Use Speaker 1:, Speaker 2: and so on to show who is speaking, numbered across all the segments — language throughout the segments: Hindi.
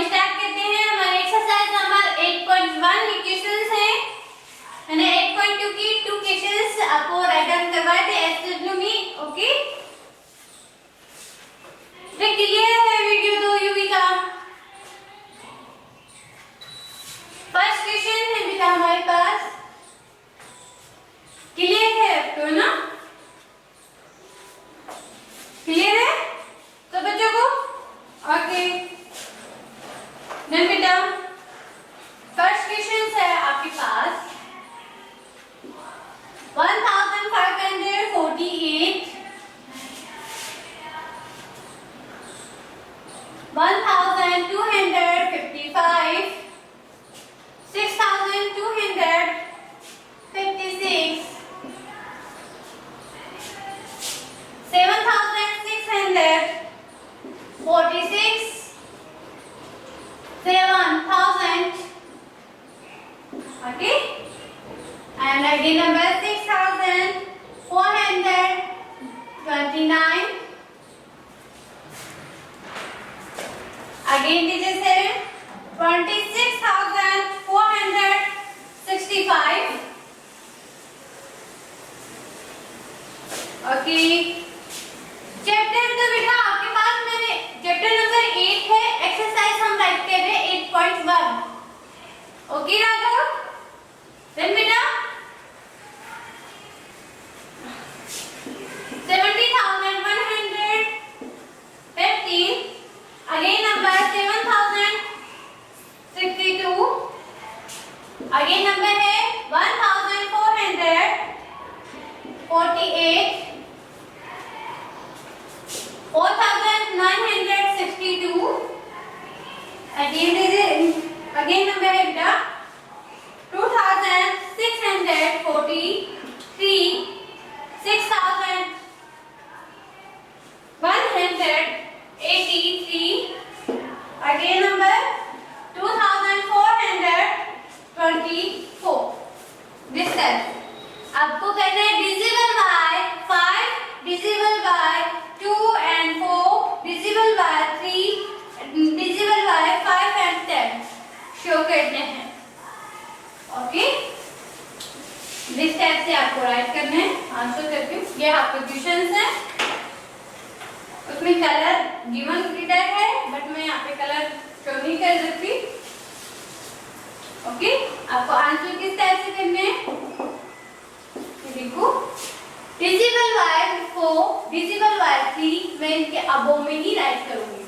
Speaker 1: स्टार्ट करते हैं। हमारे एक्सरसाइज नंबर 8.1 के क्वेश्चंस हैं। मैंने 8.2 की 2 क्वेश्चंस आपको राइट डाउन करवाए थे एसडब्ल्यू में। ओके, तो क्लियर है वीडियो 2 यूवी का। फर्स्ट क्वेश्चन है बेटा हमारे पास, क्लियर है आपको ना? क्लियर है तो बच्चों को? ओके देन बेटा फर्स्ट क्वेश्चन है आपके पास 1548 1255 6256 7646 7000 okay, and again number 6429 again digit 26465 okay. Chapter तो बेटा आपके पास मैंने चैप्टर नंबर 8 है, एक्सरसाइज हम राइट कर रहे हैं 8.1। ओके राघव, देन बेटा 70,115 अगेन नंबर 7062 अगेन नंबर है 1448 4962 अगेन नंबर है बेटा 2643 6183 अगेन नंबर 2424 दिस टाइप आपको कहना है divisible by 5 divisible by 2 and 4 divisible by 3 divisible by 5 and 10 show करने हैं। ओके, दिस टाइप से आपको राइट करना है। आंसर करती हूँ, ये आपके क्वेश्चंस हैं, उसमें कलर गिवन रीडर है बट मैं यहाँ पे कलर शो नहीं कर सकती। ओके, आपको आंसर किस टाइप से करने हैं देखो, डिविजिबल बाय 4 डिविजिबल बाय 3 मैं इनके अबो में ही राइट करूंगी,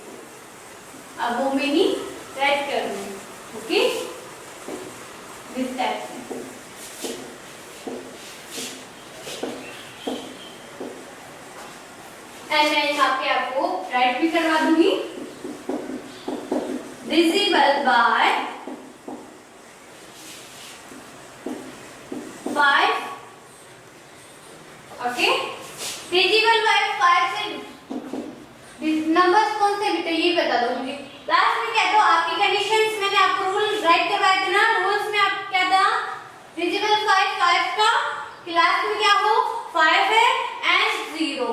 Speaker 1: अबो में ही राइट करूंगी। ओके, दिस टाइप से एंड मैं यहाँ पे आपको राइट भी करवा दूंगी। Divisible by 5 okay, divisible by 5 से नंबर्स कौन से बेटा ये बता दो मुझे। लास्ट में क्या था आपकी कंडीशंस, मैंने आपको रूल राइट करवाए थे ना, रूल्स में आप क्या था डिविजिबल 5 का कि लास्ट में क्या हो 5 है एंड 0,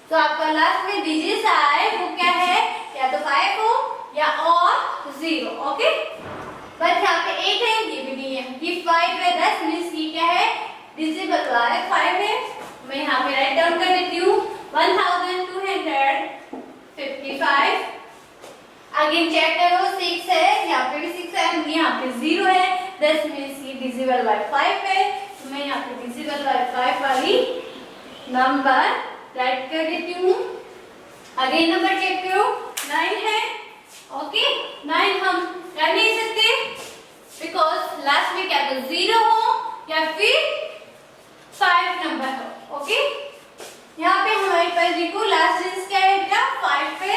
Speaker 1: तो आपका लास्ट में डिजिट्स आए वो क्या है या तो 5 हो या और 0। ओके, बट यहाँ पे 8 है ये भी नहीं है, ये 5 है 10 मींस ये क्या है डिविजिबल बाय 5 है। मैं यहाँ पे राइट डाउन कर देती हूँ 1255 अगेन चेक करो 6 है, यहाँ पे भी 6 है, यहाँ पे 0 है, 10 मींस ये डिविजिबल बाय 5 है, तो मैं यहाँ पे डिविजिबल बाय 5 वाली नंबर राइट कर देती हूँ। अगेन नंबर चेक करो 9 है। ओके, 9 हम कर नहीं सकते बिकॉज लास्ट में क्या तो 0 हो या फिर 5 नंबर हो। ओके, यहाँ पे हमारे पास देखो लास्ट डिजिट क्या है बेटा 5 पे,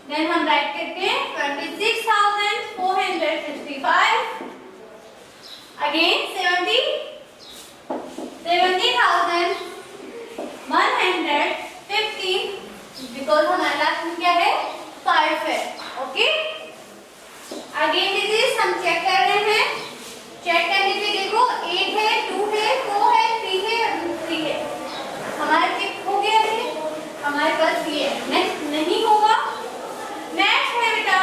Speaker 1: देन हम राइट करते हैं 26,465 अगेन 70,150 बिकॉज हमारे लास्ट में क्या है 5 है। ओके, अगेन डिजिट हम चेक कर रहे हैं, चेक करने पे देखो 8 है 2 है 4 है 3 है 3 है, हमारा चेक हो गया है, हमारे पास ये है। नेक्स्ट नहीं होगा, नेक्स्ट है बेटा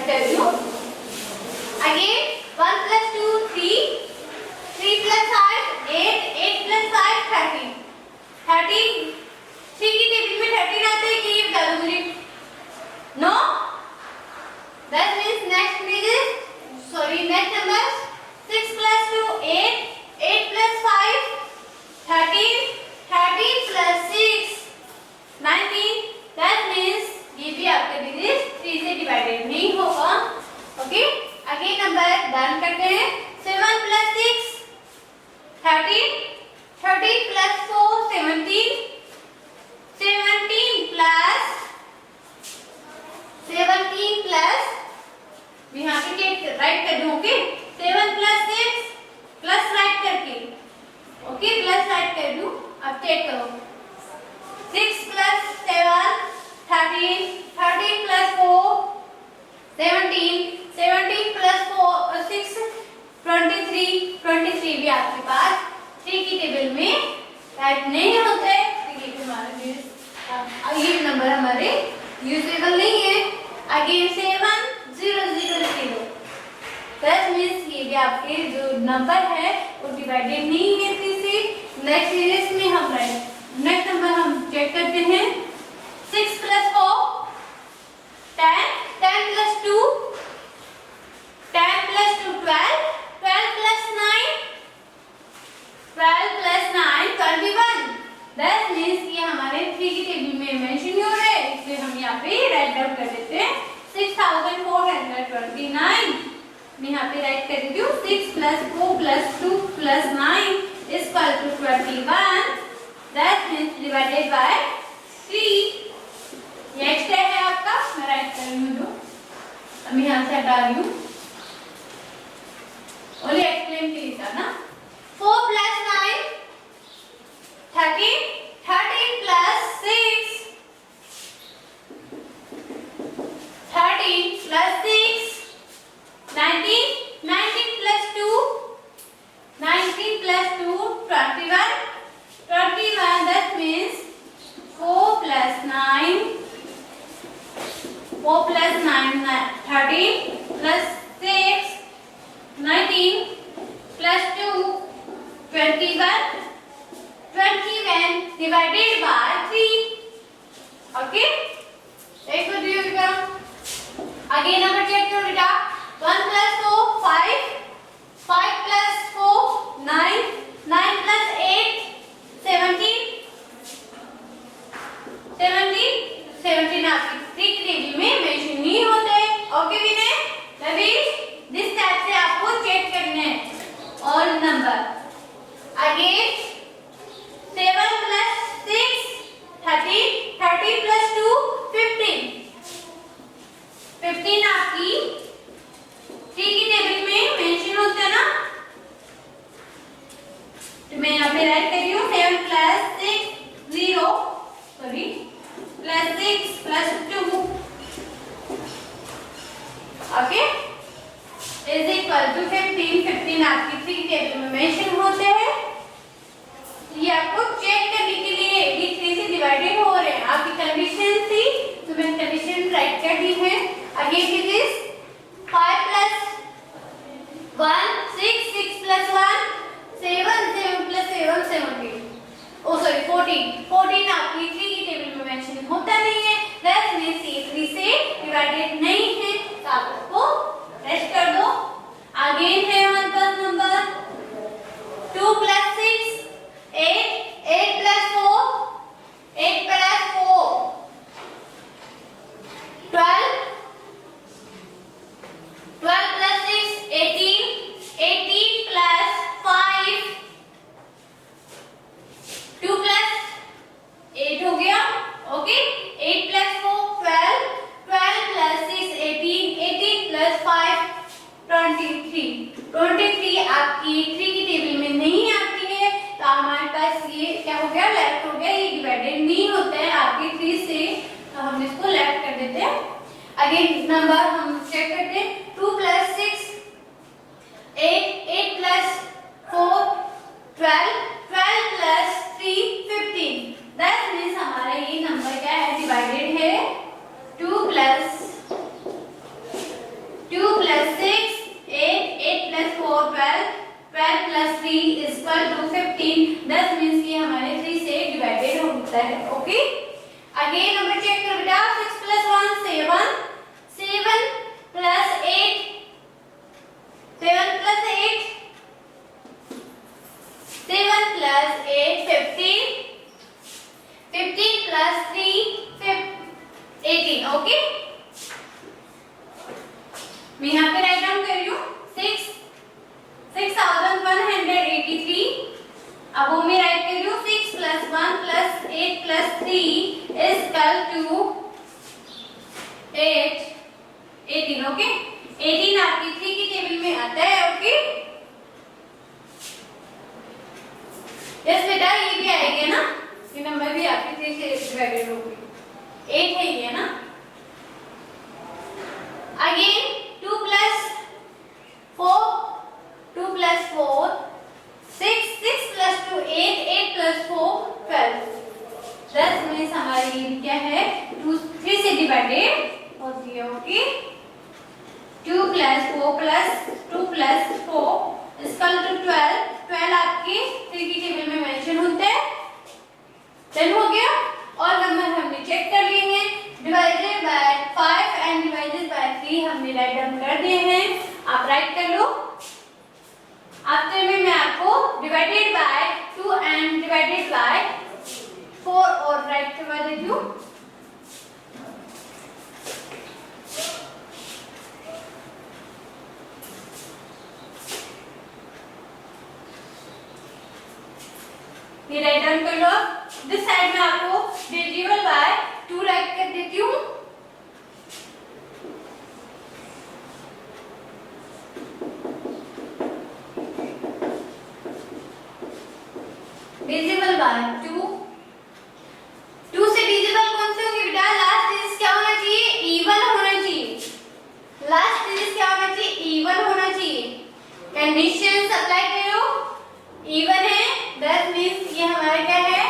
Speaker 1: कर रही हूँ। अगेन 1 + 2 3, 3 + 5 8, 8 + 5 13, 13 3 की टेबल में 13 आते हैं कि ये बता दो मुझे। No, that means next number 6 + 2 8, 8 + 5 13, 13 + 6 19, that means ये भी आपके डिजिट 3 से डिवाइडेड नहीं होगा। ओके, आगे नंबर डन करते हैं। 7 + 6 13, 13 + 4 17, 17 प्लस यहाँ पे राइट कर दूं। ओके, 7 + 6 प्लस राइट करके, ओके प्लस राइट कर दूं। अब चेक करो, 6 + 7 13, 13 + 4 17, 17 + 4 6 23, 23 भी आपके पास 3 की टेबल में राइट नहीं होते, तो ये हमारा ये नंबर हमारे यूजेबल नहीं है। अगेन 7 0 0 0, दैट मींस ये भी आपके जो नंबर है वो डिवाइडेड नहीं है 3 से। नेक्स्ट सीरीज में हम नेक्स्ट नंबर हम चेक करते हैं। 6 + 4 10, 10 + 2 10 + 2 12, 12 + 9 12 + 9 21, दैट मींस ये हमारे 3 की टेबल में मेंशन हो रहा है, इसलिए हम यहाँ पे राइट डाउन कर देते हैं 6429। मैं यहाँ पे राइट कर देती हूँ 6 + 4 + 2 + 9 = 21, दैट मींस डिवाइडेड बाय 3। ये एक्स्ट्रा है आपका, मैं राइट कर रही हूँ जो, अब यहाँ से हटा रही हूँ, ओनली एक्सप्लेन के लिए था ना। 4 + 9 13, 13 + 6 13 + 6 19, 19 + 2 19 + 2 21, 21, that means 4 + 9 4 + 9 13 + 6 19 + 2 21, 21 divided by 3। Okay, एक को दियो बेटा। आगे नंबर चेक करो बेटा। 1 + 4 5, 5 + 4 9, 9 + 8 17, 17 आपकी 3 की टेबल में मेंशन नहीं होते। Okay Vinay, Ravi, this type से आपको चेक करने हैं ऑल नंबर। आगे 7 + 6 13, 13 + 2 15, 15 आपकी 3 की टेबल में मेंशन होते हैं ना, तो मैं यहाँ पे राइट कर रही हूँ 7 + 6 0 सॉरी +6 + 2 ओके = 15, 15 आपकी 3 की टेबल में मेंशन होते हैं। ये आपको चेक करने के लिए ये 3 से डिवाइडेड हो रहे हैं, आपकी कंडीशन थी तो मैंने कंडीशन राइट कर दी है। Again it is 5 + 1 6, 6 + 1 7, 7 + 7 17, O sorry 14, 14 आपकी 3 की टेबल में मेंशन होता नहीं है, दैट मींस ये 3 से डिवाइडेड नहीं है, तो आप इसको रेस्ट कर दो। अगेन है हमारे पास नंबर 2 + 6 8, 8 + 4 8 + 4 12, 12 + 6 18, 18 + 5 2 + 8 हो गया। ओके, 8 + 4 12, 12 + 6 18, 18 + 5 23, 23 आपकी 3 की टेबल में नहीं आती है, तो हमारे पास ये क्या हो गया, लेफ्ट हो गया, ये डिवाइडेड नहीं होता है आपके 3 से, तो हम इसको लेफ्ट कर देते हैं। अगेन नंबर हम चेक करते हैं 2 + 6 8, 8 + 4 12, 12 + 3 15, दैट मींस हमारा ये नंबर क्या है, डिवाइडेड है 2 + 10 मींस कि हमारे 3 से डिवाइडेड होता है। ओके, अगेन नंबर चेक करो बेटा। 6 + 1 7, 7 + 8, 7 + 8, 7 + 8 15, 15 + 3 18। ओके, मैं यहाँ पे राइट डाउन कर रही हूँ 6183। अब वो मैं राइट कर रही हूँ 6 + 1 + 8 + 3 is equal to 8 18। ओके, 18 आपकी 3 की टेबल में आता है। ओके, यस बेटा, ये भी आएगा ना, ये नंबर भी आपकी 3 से डिवाइडेड होगी। 8 है ये ना। अगेन 2 + 4, 2 + 4 6, 6 + 2 8, 8 + 4 12। 10 मींस हमारी क्या है 3 से डिवाइडेड होती है। Okay, 2 + 4 + 2 + 4 is equal to 12। 12 आपकी 3 की टेबल में मेंशन होते हैं। 10 हो गया, और नंबर हमने चेक कर लिए हैं। Divided by 5 and divided by 3 हमने राइट डाउन कर दिए हैं। आप राइट कर लो। आफ्टर में मैं आपको divided by 2 and divided by 4 और राइट करवा देती हूँ। ये राइट डाउन कर लो। दिस साइड में आपको डिविजिबल बाय 2 राइट कर देती हूँ। Divisible by 2। 2 से डिविजिबल कौन से होंगे बेटा? लास्ट डिजिट क्या होना चाहिए? इवन होना चाहिए। लास्ट डिजिट क्या होना चाहिए? इवन होना चाहिए। कंडीशंस अप्लाई करो। इवन है, दैट मींस ये हमारा क्या है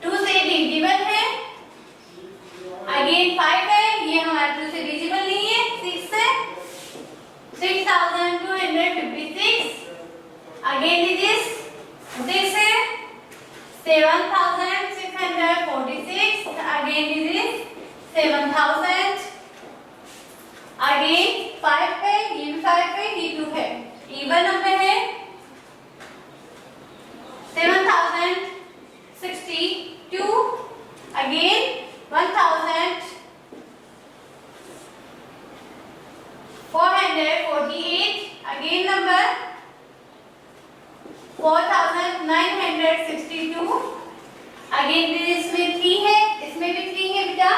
Speaker 1: 2 से डिविजिबल है। अगेन 5 है, ये हमारा 2 से डिविजिबल नहीं है। 6 है, 6256। अगेन दिस है 7646। Again this 7000। अगेन 5 है, ये भी 5 है, ये 2 है। इवन नंबर है 7062। अगेन 1448। Again number 4962। अगेन इसमें 3 है, इसमें भी 3 है बेटा,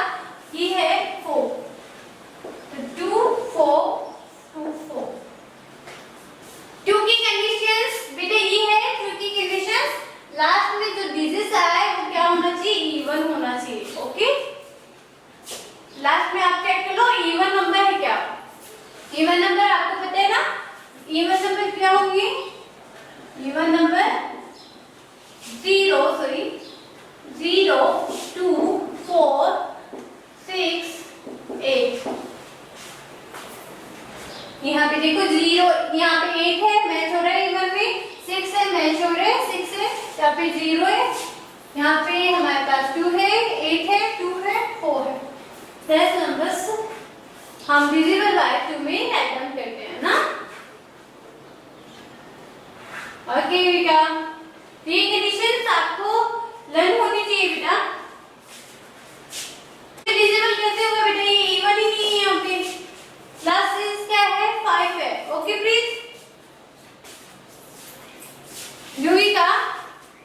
Speaker 1: ये है 4। तो 2 4 2 4। 2 की कंडीशंस बेटा ये है। 2 की कंडीशंस लास्ट में जो डिजिट्स आया है वो क्या होना चाहिए? इवन होना चाहिए। ओके, लास्ट में आप चेक कर लो इवन नंबर है क्या। इवन नंबर आपको पता है ना, इवन नंबर क्या होंगे? Even number 0 2 4 6 8। यहाँ पे देखो 0, यहाँ पे 8 है, मैच हो रहा है इवन में। 6 है, मैच हो रहा है, 6 है। यहाँ पे 0 है, यहाँ पे हमारे पास 2 है, 8 है, 2 है, 4 है। 10 नंबर्स हम डिविजिबल बाय 2 में राइट डाउन करते हैं ना। ओके बेटा, ये कंडीशंस आपको लर्न होनी चाहिए बेटा। डिविजिबल कैसे होगा बेटा? ये इवन ही नहीं है। यहाँ पे लास्ट डिजिट क्या है? 5 है। ओके प्लीज का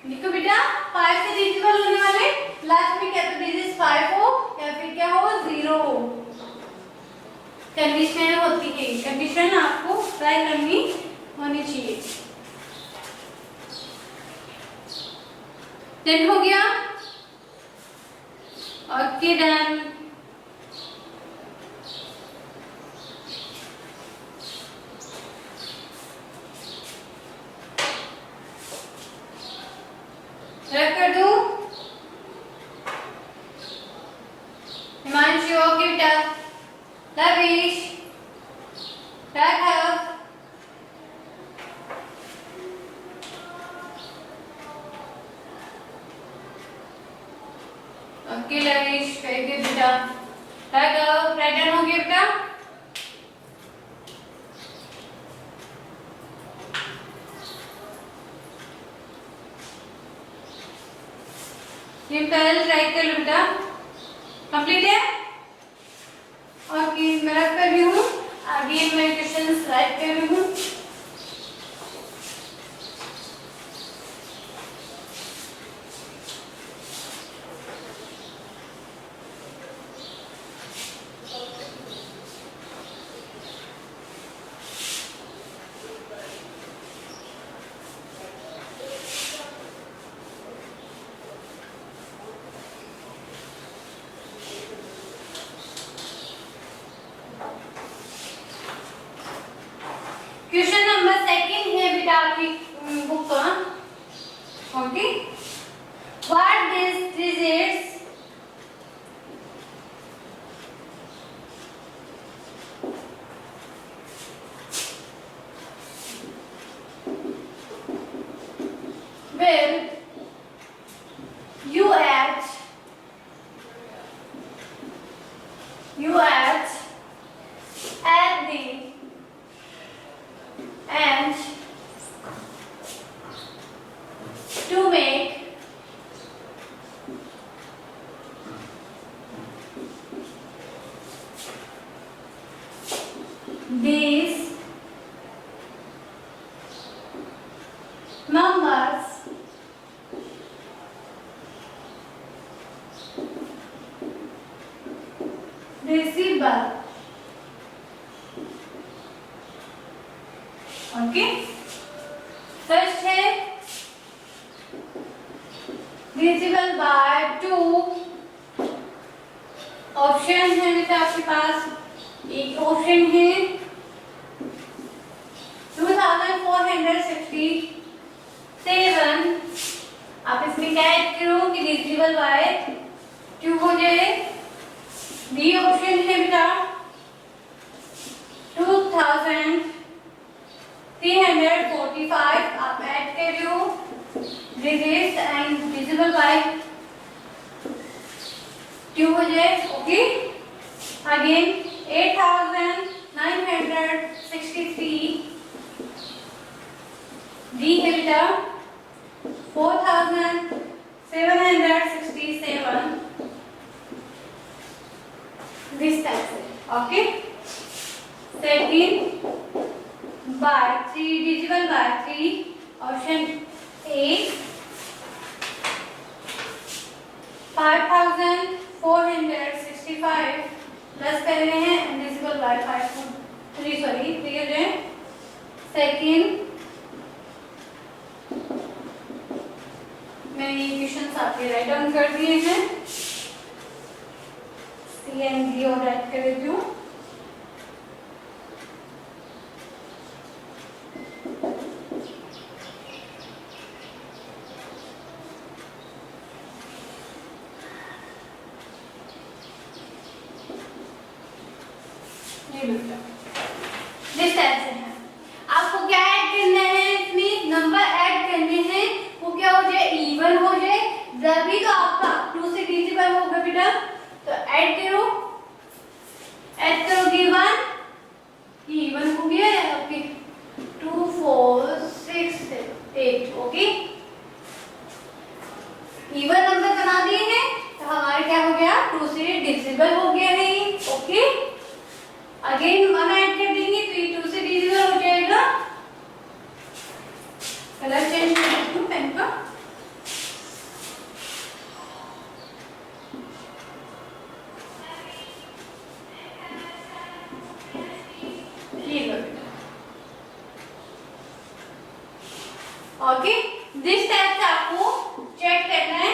Speaker 1: देखो बेटा, 5 से डिविजिबल होने वाले लास्ट में क्या तो डिजिट 5 हो या फिर क्या हो 0 हो। कंडीशन होती है, कंडीशन आपको ट्राई करनी होनी चाहिए। 10 हो गया। Okay done. रख कर दूं हिमांशु। ओके बेटा, lavish Raghav okay lavish, very good बेटा। राइट डन हो गया बेटा। ये पहले राइट कर लो बेटा। कंप्लीट है? ओके मैं रख कर रही हूँ। आगे मैं क्वेश्चन राइट कर रही हूँ। क्वेश्चन नंबर सेकंड है बेटा आपकी बुक का। Okay, what this digits will you at the end to make these numbers decibel. Okay, first है डिविजिबल बाय 2। ऑप्शन है बेटा आपके पास। एक ऑप्शन है 2467। आप इसमें क्या ऐड करो कि डिविजिबल बाय 2 हो जाए। बी ऑप्शन है बेटा 2345। आप ऐड कर रहे हो डिजिट्स एंड डिविजिबल बाय 2 हो जाए। Okay, again 8963। डी है बेटा 4767। दिस टाइप से। Okay, second by 3, divisible by 3। Option A 5465 plus कर रहे हैं डिविजिबल बाय 3 सॉरी 3 हो जाए। सेकंड मैंने ये क्वेश्चंस आपके राइट डाउन कर दिए हैं। सी एंड डी और राइट कर देती हूँ। जिस टाइप से है आपको क्या ऐड करना है, इसमें नंबर ऐड करने हैं। वो क्या हो जाए, इवन हो जाए, तभी तो आपका 2 से डिविजिबल होगा बेटा। तो ऐड करो, ऐड करोगे 1, ये इवन हो गया है आपके 2 4 6 8। ओके, इवन नंबर बना दिए हैं तो हमारा क्या हो गया, 2 से डिविजिबल हो गया है। ओके, अगेन 1 ऐड कर देंगे तो ये 2 से डिविजिबल हो जाएगा। कलर चेंज कर देती हूँ पेन का। ओके, दिस टाइप से आपको चेक करना है।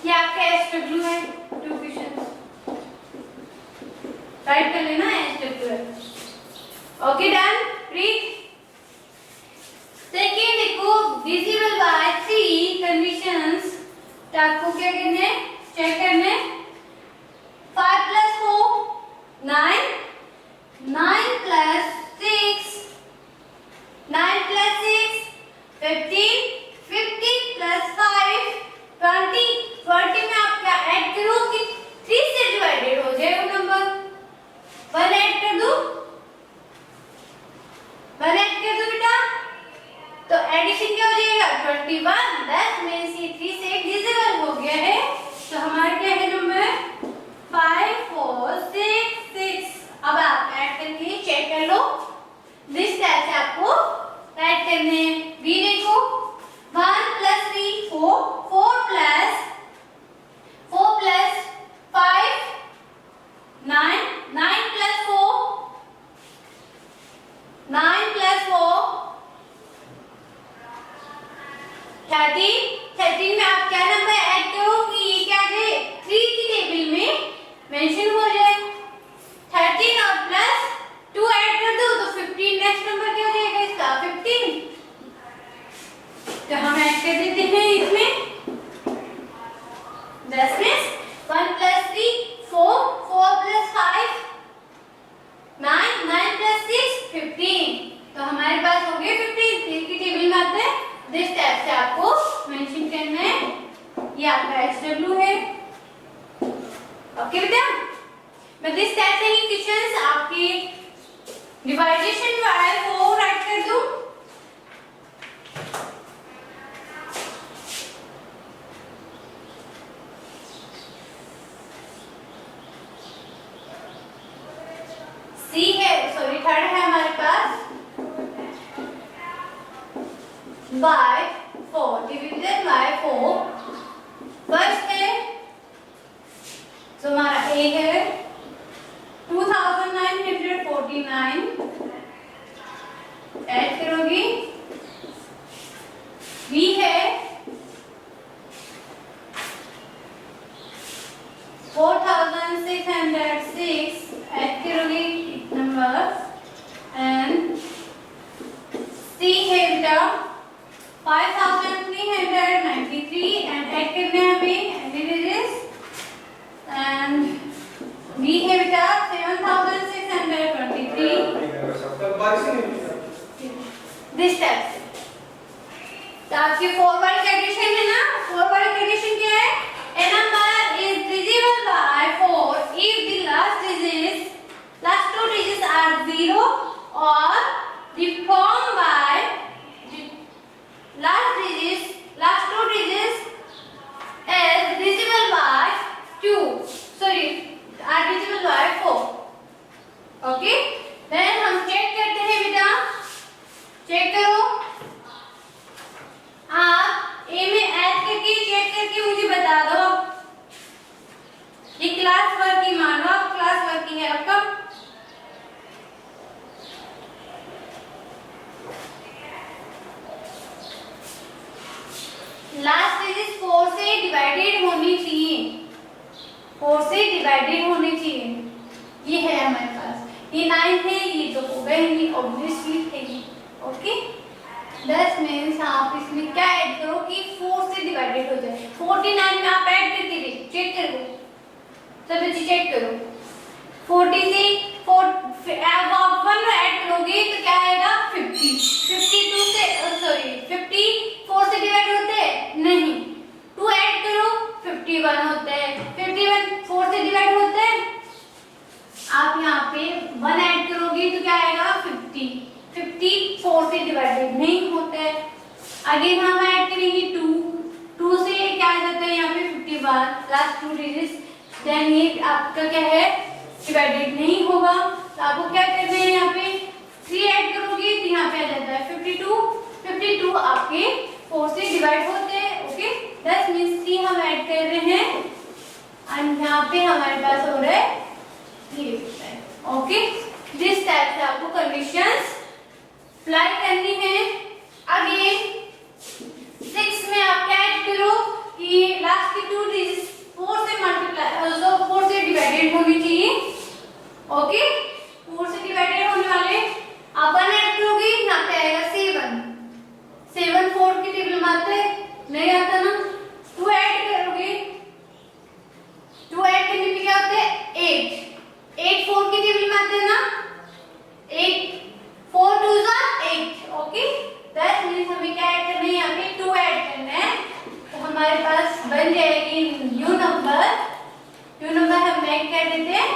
Speaker 1: ये आपका SW है, 2 क्वेश्चन राइट कर लेना SW है। Okay done, read. सेकंड देखो डिविजिबल बाय 3 कंडीशंस तो आपको क्या करना है, चेक करना है। 5 + 4 9, 9 + 6 9 + 6 15 ये आपका HW है। ओके बेटा, मैं दिस टाइप से ही क्वेश्चंस आपके डिवाइडेशन बाय 4 राइट कर दूं। सी है, सॉरी थर्ड है हमारे पास बाय 4, डिविजन बाय 4। फर्स्ट है जो हमारा ए है 2949 ऐड करोगी। बी है 4606 ऐड करोगी नंबर। एंड सी है बेटा 5393 एंड ऐड करने हैं हमें एंड बी है बेटा 7623 दिस टाइप से। तो आपकी 4 वाली कंडीशन है ना, 4 वाली कंडीशन क्या है? A number is divisible by 4 if the last two digits are 0 or the form by last two digits is divisible by 2, sorry are divisible by 4। Okay, then हम चेक करते हैं बेटा, चेक करो आप ए में ऐड करके चेक करके मुझे बता दो। ये क्लास वर्क की मानो, आप क्लास वर्क की है आपका। लास्ट डिजिट 4 से डिवाइडेड होनी चाहिए, 4 से डिवाइडेड होनी चाहिए। ये है हमारे पास, ये 9 है, ये तो हो गए, ये ऑब्वियसली है ये। ओके, 10 मीन्स आप इसमें क्या ऐड करो कि 4 से डिवाइडेड हो जाए। 49 में आप ऐड करके देखो, चेक करो, सब बच्चे चेक करो। 40 से 4 आप 1 ऐड करोगे तो क्या आएगा 50। 52 से सॉरी 54 से डिवाइड होते हैं नहीं, 2 ऐड करो 51 होता है। 51 4 से डिवाइड होता है, आप यहाँ पे 1 ऐड करोगे तो क्या आएगा 50। 54 से डिवाइडेड नहीं होता है। अगेन हम ऐड करेंगे 2 से क्या आ जाता है यहाँ पे 51 लास्ट 2 डिजिट्स। देन ये आपका क्या है डिवाइडेड नहीं होगा, तो आपको क्या करना है यहाँ पे 3 ऐड करोगे तो यहाँ पे आ जाता है 52 आपके 4 से डिवाइड होते हैं। ओके, 10 मीन्स 3 हम ऐड कर रहे हैं और यहाँ पे हमारे पास हो रहा है 3। ओके, दिस टाइप से आपको कंडीशंस अप्लाई करनी है। अगेन 6 में आप क्या ऐड करो कि लास्ट की 2 डिजिट्स 4 से मल्टीप्लाई 4 से डिवाइडेड होनी चाहिए। ओके, 4 से डिवाइडेड होने वाले आप 1 ऐड करोगे, यहाँ पे आएगा 7 4 की टेबल में आता है नहीं आता ना। 2 ऐड करोगे, 2 ऐड करने पे क्या होता है 8 4 की टेबल में आते हैं ना, 8 4 2 8। ओके, दैट मींस हमें क्या ऐड करना है यहाँ पे 2 ऐड करना है, तो हमारे पास बन जाएगी न्यू नंबर हम ऐड कर देते हैं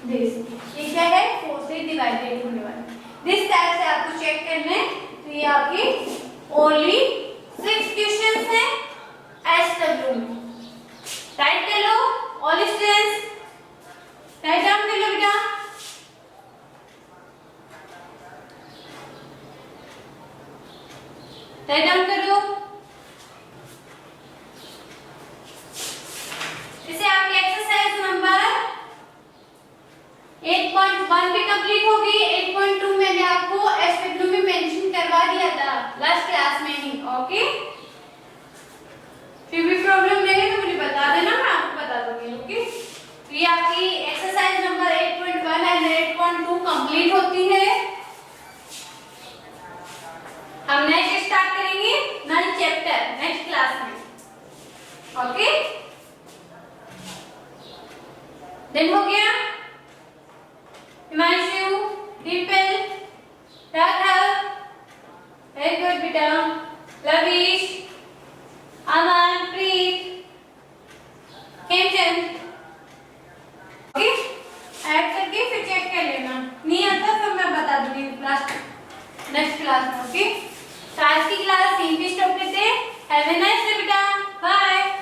Speaker 1: दिस। ये क्या है 4 से डिवाइडेड होने वाला। दिस टाइप से आपको चेक करना है। तो ये आपकी ओनली 6 क्वेश्चंस हैं SW में। राइट कर लो ऑल स्टूडेंट्स, राइट डाउन कर लो बेटा। राइट डाउन करो। इसे आपकी एक्सरसाइज नंबर 8.1 भी कंप्लीट होगी। 8.2 मैंने आपको SW में मेंशन करवा दिया था लास्ट क्लास में ही। ओके, फिर भी प्रॉब्लम लगे तो मुझे बता देना, मैं आपको बता दूंगी। ओके, तो ये आपकी एक्सरसाइज नंबर 8.1 एंड 8.2 कंप्लीट होती है। हम नेक्स्ट स्टार्ट करेंगे नल चैप्टर नेक्स्ट क्लास में। ओके, देन हो गया हिमांशु, डिम्पल, राघव, वेरी गुड बेटा, लवीश, अमन, प्रीत, बता दूंगी नेक्स्ट क्लास में। ओके, तो आज की क्लास यहीं पे स्टॉप करते हैं। हैव ए नाइस डे बेटा, बाय।